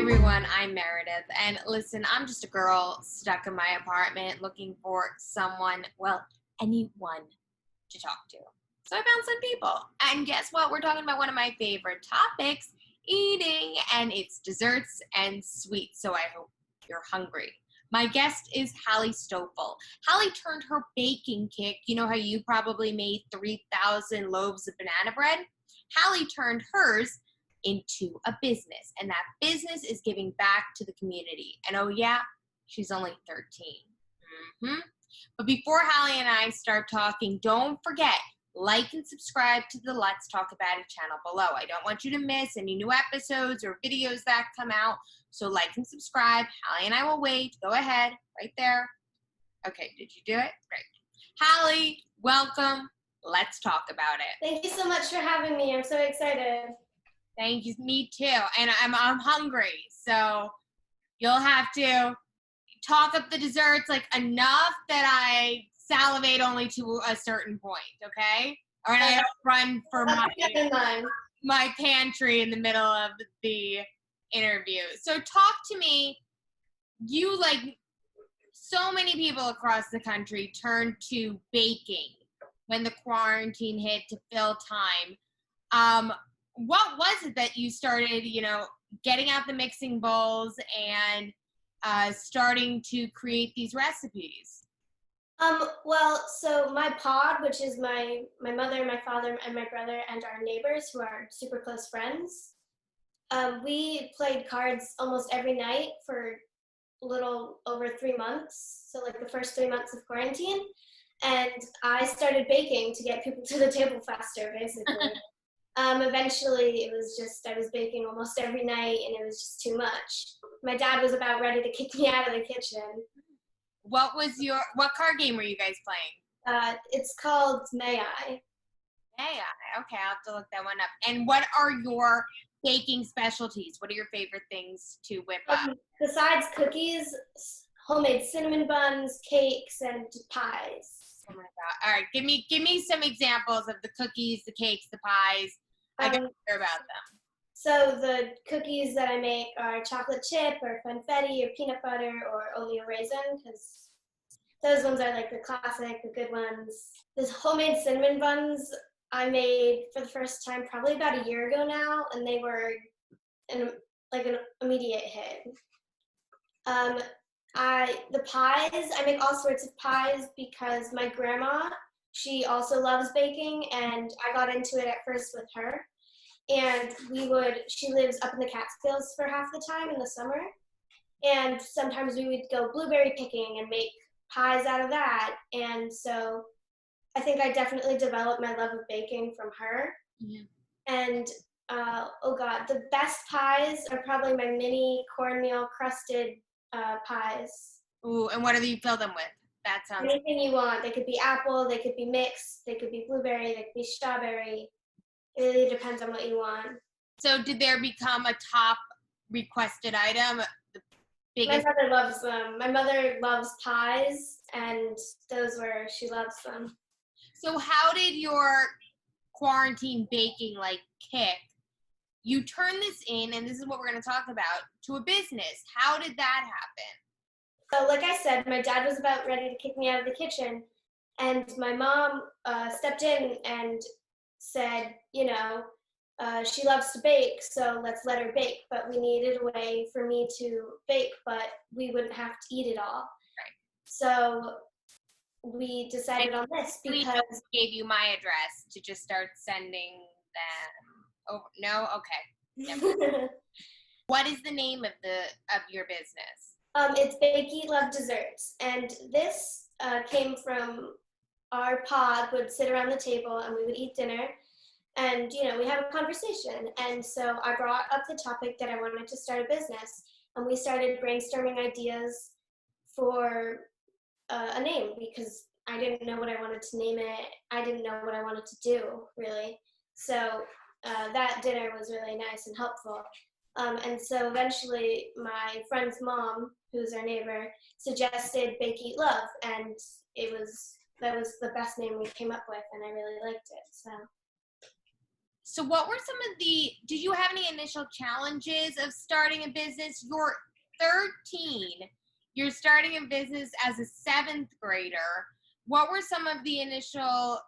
everyone, I'm Meredith, and listen, I'm just a girl stuck in my apartment looking for someone, well, anyone to talk to. So I found some people, and guess what? We're talking about one of my favorite topics, eating, and it's desserts and sweets, so I hope you're hungry. My guest is Hallie Stoffel. Hallie turned her baking kick, you know how you probably made 3,000 loaves of banana bread? Hallie turned hers into a business, and that business is giving back to the community. And oh yeah, she's only 13. But before Hallie and I start talking, don't forget, like and subscribe to the Let's Talk About It channel below. I don't want you to miss any new episodes or videos that come out, so like and subscribe. Hallie and I will wait. Go ahead, right there. Okay, did you do it? Great. Hallie, welcome. Let's talk about it. Thank you so much for having me. I'm so excited. Thank you. Me too. And I'm hungry, so you'll have to talk up the desserts like enough that I salivate only to a certain point, okay? Or I don't run for my pantry in the middle of the interview. So talk to me. You, like so many people across the country, turned to baking when the quarantine hit to fill time. What was it that you started, getting out the mixing bowls and starting to create these recipes? Well, so my pod, which is my mother, my father, and my brother, and our neighbors who are super close friends, we played cards almost every night for a little over 3 months. So like the first 3 months of quarantine. And I started baking to get people to the table faster, basically. Eventually, it was just, I was baking almost every night, and it was just too much. My dad was about ready to kick me out of the kitchen. What card game were you guys playing? It's called May I. May I? Okay, I'll have to look that one up. And what are your baking specialties? What are your favorite things to whip up? Besides cookies, homemade cinnamon buns, cakes, and pies. Oh my God. All right, give me some examples of the cookies, the cakes, the pies. I gotta hear about them. So the cookies that I make are chocolate chip or confetti or peanut butter or only a raisin, because those ones are like the classic, the good ones. The homemade cinnamon buns I made for the first time probably about a year ago now, and they were an immediate hit. The pies, I make all sorts of pies because my grandma, she also loves baking, and I got into it at first with her. And she lives up in the Catskills for half the time in the summer. And sometimes we would go blueberry picking and make pies out of that. And so I think I definitely developed my love of baking from her. Yeah. And the best pies are probably my mini cornmeal crusted pies. Ooh, and what do you fill them with? That sounds anything you want. They could be apple, they could be mixed, they could be blueberry, they could be strawberry. It really depends on what you want. So did there become a top requested item? The biggest? My mother loves them. My mother loves pies, and she loves them. So how did your quarantine baking kick? You turn this in, and this is what we're going to talk about, to a business. How did that happen? So like I said, my dad was about ready to kick me out of the kitchen, and my mom stepped in and said, she loves to bake, so let's let her bake. But we needed a way for me to bake, but we wouldn't have to eat it all. Right. So we decided on this because gave you my address to just start sending them. Oh no, okay. What is the name of your business? It's Bake Eat Love Desserts, and this came from our pod. Would sit around the table and we would eat dinner, and we have a conversation. And so I brought up the topic that I wanted to start a business, and we started brainstorming ideas for a name, because I didn't know what I wanted to name it. I didn't know what I wanted to do, really. So that dinner was really nice and helpful. And so eventually my friend's mom, who's our neighbor, suggested Bake Eat Love, and that was the best name we came up with, and I really liked it. So what were did you have any initial challenges of starting a business? You're 13. You're starting a business as a seventh grader. What were some of the initial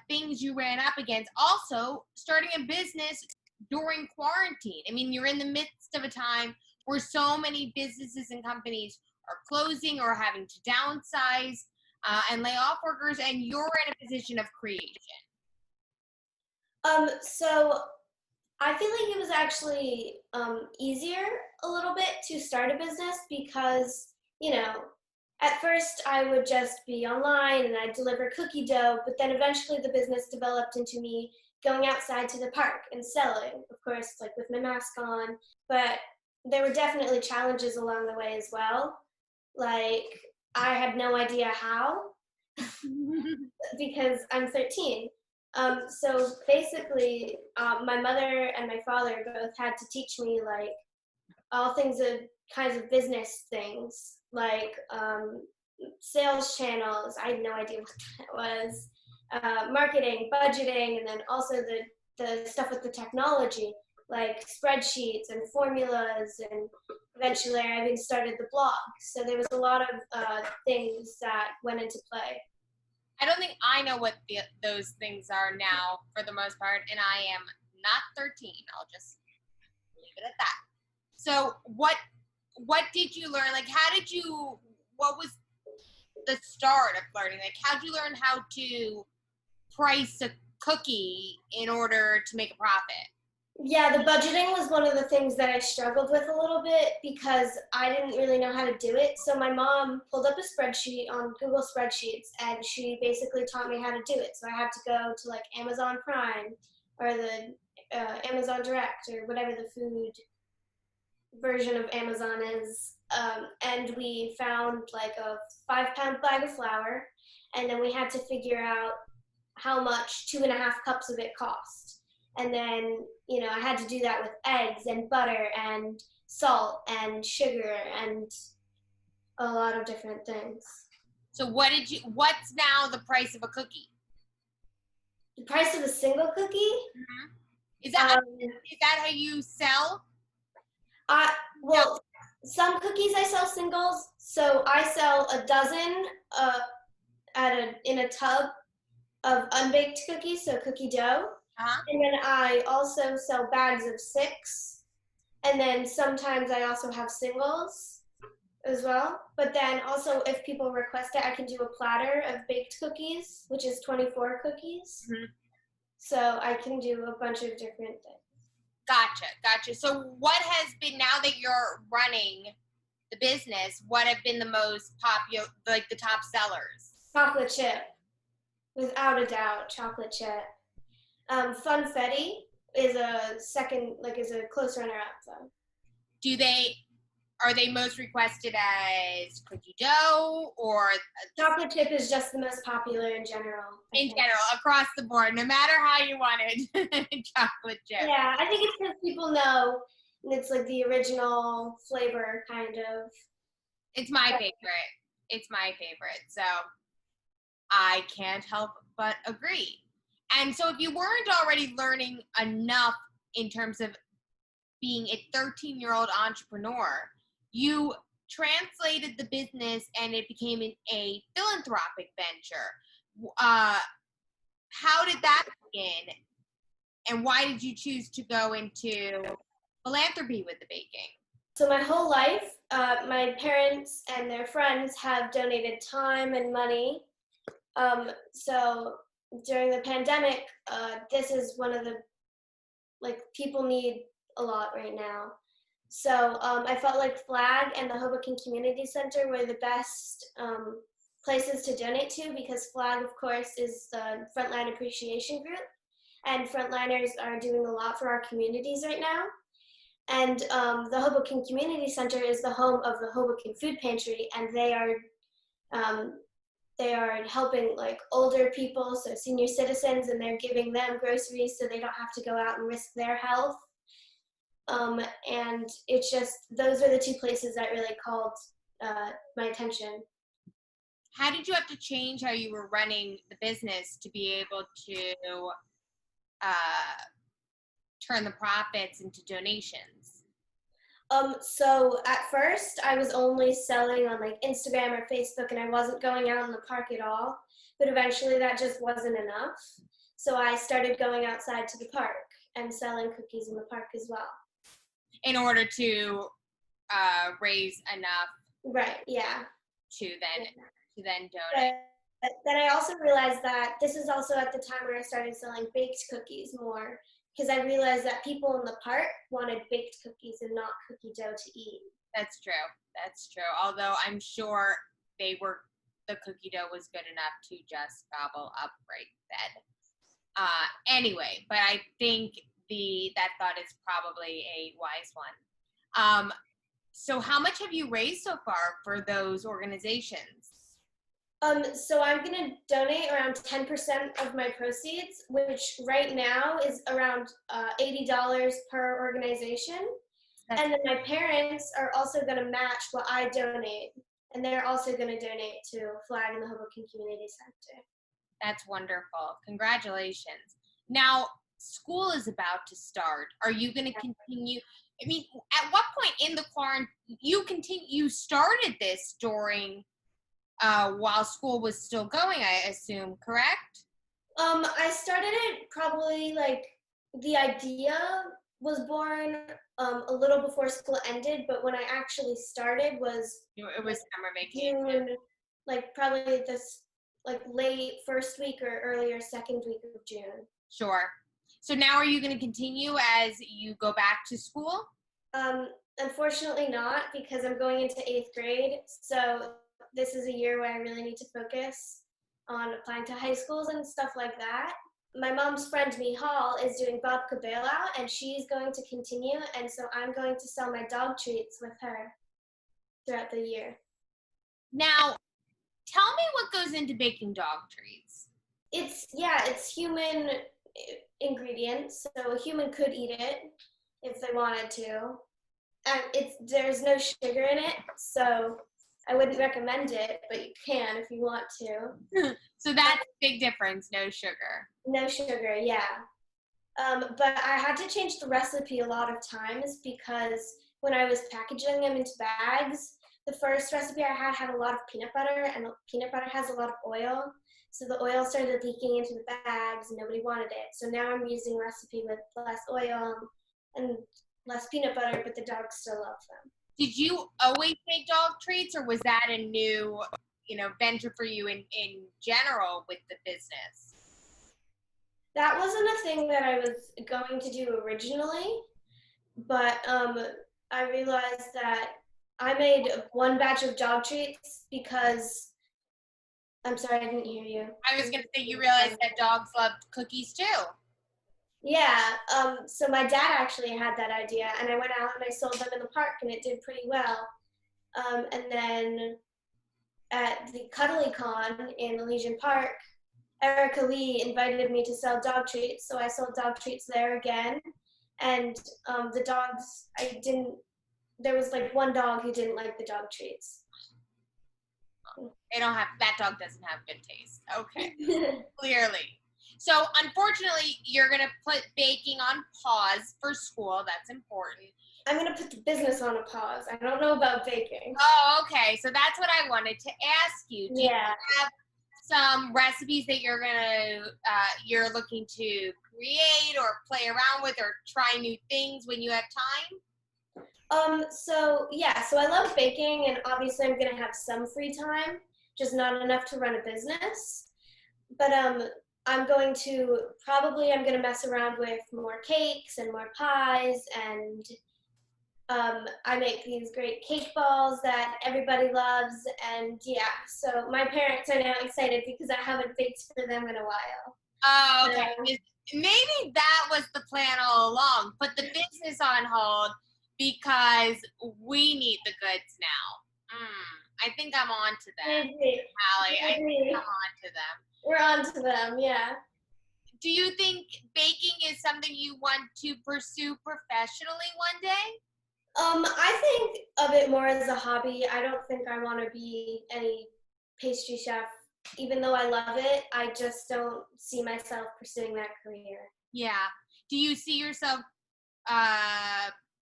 things you ran up against? Also, starting a business during quarantine. I mean, you're in the midst of a time where so many businesses and companies are closing or having to downsize and lay off workers, and you're in a position of creation. So I feel like it was actually easier a little bit to start a business because, at first I would just be online and I'd deliver cookie dough, but then eventually the business developed into me going outside to the park and selling, of course, like with my mask on. But there were definitely challenges along the way as well. Like, I had no idea how because I'm 13. So basically, my mother and my father both had to teach me like all kinds of business things, like sales channels. I had no idea what that was. Marketing, budgeting, and then also the stuff with the technology, like spreadsheets and formulas, and eventually I even started the blog. So there was a lot of things that went into play. I don't think I know what those things are now for the most part, and I am not 13. I'll just leave it at that. So what did you learn? Like, what was the start of learning? Like, how did you learn how to price a cookie in order to make a profit? Yeah, the budgeting was one of the things that I struggled with a little bit because I didn't really know how to do it. So my mom pulled up a spreadsheet on Google Spreadsheets, and she basically taught me how to do it. So I had to go to like Amazon Prime or the Amazon Direct or whatever the food version of Amazon is. And we found like a 5-pound bag of flour, and then we had to figure out how much 2.5 cups of it cost. And then, I had to do that with eggs and butter and salt and sugar and a lot of different things. So what's now the price of a cookie? The price of a single cookie? Mm-hmm. Is that how you sell? Well, some cookies I sell singles. So I sell a dozen in a tub of unbaked cookies, so cookie dough. Uh-huh. And then I also sell bags of 6. And then sometimes I also have singles as well. But then also if people request it, I can do a platter of baked cookies, which is 24 cookies. Mm-hmm. So I can do a bunch of different things. Gotcha. So what has been, now that you're running the business, what have been the most popular, like the top sellers? Chocolate chip. Without a doubt, chocolate chip. Funfetti is a close runner-up, though. Are they most requested as cookie dough, or chocolate chip is just the most popular in general? In general, across the board, no matter how you want it, chocolate chip. Yeah, I think it's because people know it's like the original flavor, kind of. It's my favorite. So I can't help but agree. And so if you weren't already learning enough in terms of being a 13-year-old entrepreneur, you translated the business and it became a philanthropic venture. How did that begin? And why did you choose to go into philanthropy with the baking? So my whole life, my parents and their friends have donated time and money. So during the pandemic, this is one of the, people need a lot right now. So I felt like Flag and the Hoboken Community Center were the best places to donate to, because Flag, of course, is the Frontline Appreciation Group, and frontliners are doing a lot for our communities right now. And the Hoboken Community Center is the home of the Hoboken Food Pantry, and they are helping older people, so senior citizens, and they're giving them groceries so they don't have to go out and risk their health. And it's just, those are the two places that really called my attention. How did you have to change how you were running the business to be able to turn the profits into donations? So at first I was only selling on like Instagram or Facebook, and I wasn't going out in the park at all. But eventually that just wasn't enough. So I started going outside to the park and selling cookies in the park as well. In order to raise enough, Right, yeah. to then donate. But then I also realized that this is also at the time where I started selling baked cookies more, because I realized that people in the park wanted baked cookies and not cookie dough to eat. That's true. That's true. Although I'm sure the cookie dough was good enough to just gobble up right then. Anyway, but I think that thought is probably a wise one. So how much have you raised so far for those organizations? So I'm gonna donate around 10% of my proceeds, which right now is around $80 per organization. And then my parents are also gonna match what I donate, and they're also gonna donate to Flag in the Hoboken Community Center. That's wonderful. Congratulations. Now, school is about to start. Are you going to continue? I mean, at what point in the quarantine you started this during while school was still going, I assume, correct? I started it probably like the idea was born a little before school ended, but when I actually started was it was summer vacation. June, like probably this like late first week or earlier second week of June. Sure. So now are you going to continue as you go back to school? Unfortunately not, because I'm going into 8th grade. So this is a year where I really need to focus on applying to high schools and stuff like that. My mom's friend Mihal is doing babka bailout, and she's going to continue, and so I'm going to sell my dog treats with her throughout the year. Now, tell me what goes into baking dog treats. It's human ingredients, so a human could eat it if they wanted to. And there's no sugar in it, so I wouldn't recommend it, but you can if you want to. So that's a big difference, no sugar. No sugar, yeah. But I had to change the recipe a lot of times because when I was packaging them into bags, the first recipe I had a lot of peanut butter, and peanut butter has a lot of oil. So the oil started leaking into the bags and nobody wanted it. So now I'm using a recipe with less oil and less peanut butter, but the dogs still love them. Did you always make dog treats, or was that a new, venture for you in general with the business? That wasn't a thing that I was going to do originally, but I realized that I made one batch of dog treats because, I'm sorry, I didn't hear you. I was going to say, you realized that dogs loved cookies too. Yeah, so my dad actually had that idea, and I went out and I sold them in the park, and it did pretty well. And then at the CuddlyCon in Elysian Park, Erica Lee invited me to sell dog treats, so I sold dog treats there again. And the dogs, there was like one dog who didn't like the dog treats. That dog doesn't have good taste. Okay, clearly. So unfortunately, you're going to put baking on pause for school. That's important. I'm going to put the business on a pause. I don't know about baking. Oh, okay. So that's what I wanted to ask you. Do you have some recipes that you're looking to create or play around with or try new things when you have time? So I love baking, and obviously I'm going to have some free time, just not enough to run a business. But I'm going to mess around with more cakes and more pies, and I make these great cake balls that everybody loves, and so my parents are now excited because I haven't baked for them in a while. Oh, okay. Maybe that was the plan all along. Put the business on hold because we need the goods now. I think I'm on to them, Allie. I think I'm on to them. We're on to them, yeah. Do you think baking is something you want to pursue professionally one day? I think of it more as a hobby. I don't think I want to be any pastry chef. Even though I love it, I just don't see myself pursuing that career. Yeah. Do you see yourself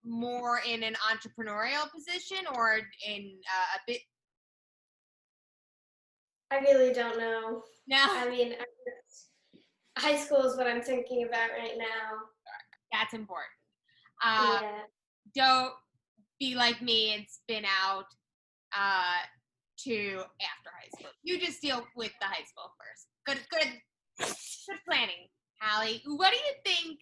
more in an entrepreneurial position or in a bit? I really don't know. No, I mean, high school is what I'm thinking about right now. that's important. Uh, Yeah. don't be like me and spin out to after high school. You just deal with the high school first. Good planning, Hallie. What do you think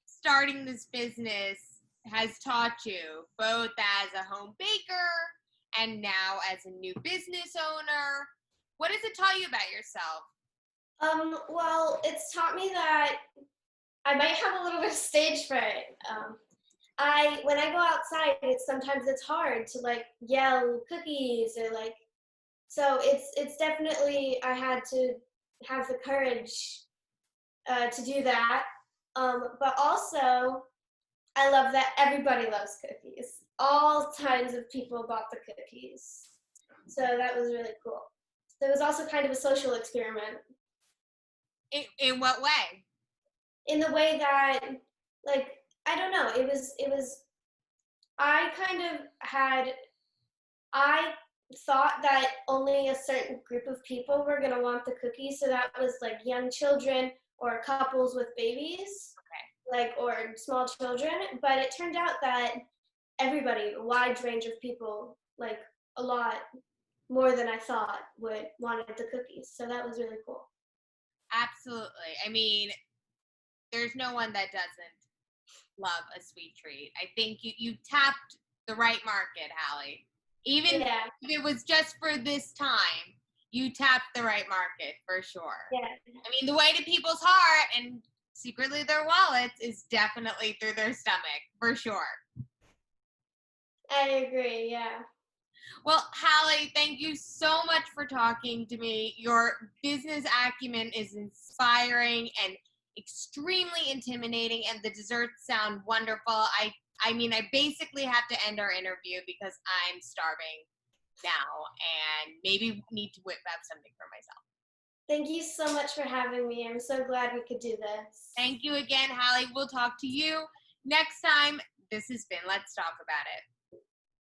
starting this business has taught you, both as a home baker and now as a new business owner? What has it taught you about yourself? Well, it's taught me that I might have a little bit of stage fright. When I go outside, sometimes it's hard to like yell cookies or like, so it's definitely I had to have the courage to do that. But also, I love that everybody loves cookies. All kinds of people bought the cookies, so that was really cool. So it was also kind of a social experiment In what way? in the way that, like, I don't know. It was. I kind of had. I thought that only a certain group of people were gonna want the cookies, so that was like young children or couples with babies, like or small children. But it turned out that everybody, a wide range of people, like a lot more than I thought, would wanted the cookies. So that was really cool. Absolutely. I mean, there's no one that doesn't love a sweet treat. I think you tapped the right market, Hallie. Even Yeah, if it was just for this time, you tapped the right market for sure. yeah, I mean, the way to people's heart and secretly their wallets is definitely through their stomach, for sure. I agree. Yeah. Well, Hallie, thank you so much for talking to me. Your business acumen is inspiring and extremely intimidating, and the desserts sound wonderful. I mean, I basically have to end our interview because I'm starving now and maybe need to whip up something for myself. Thank you so much for having me. I'm so glad we could do this. Thank you again, Hallie. We'll talk to you next time. This has been Let's Talk About It.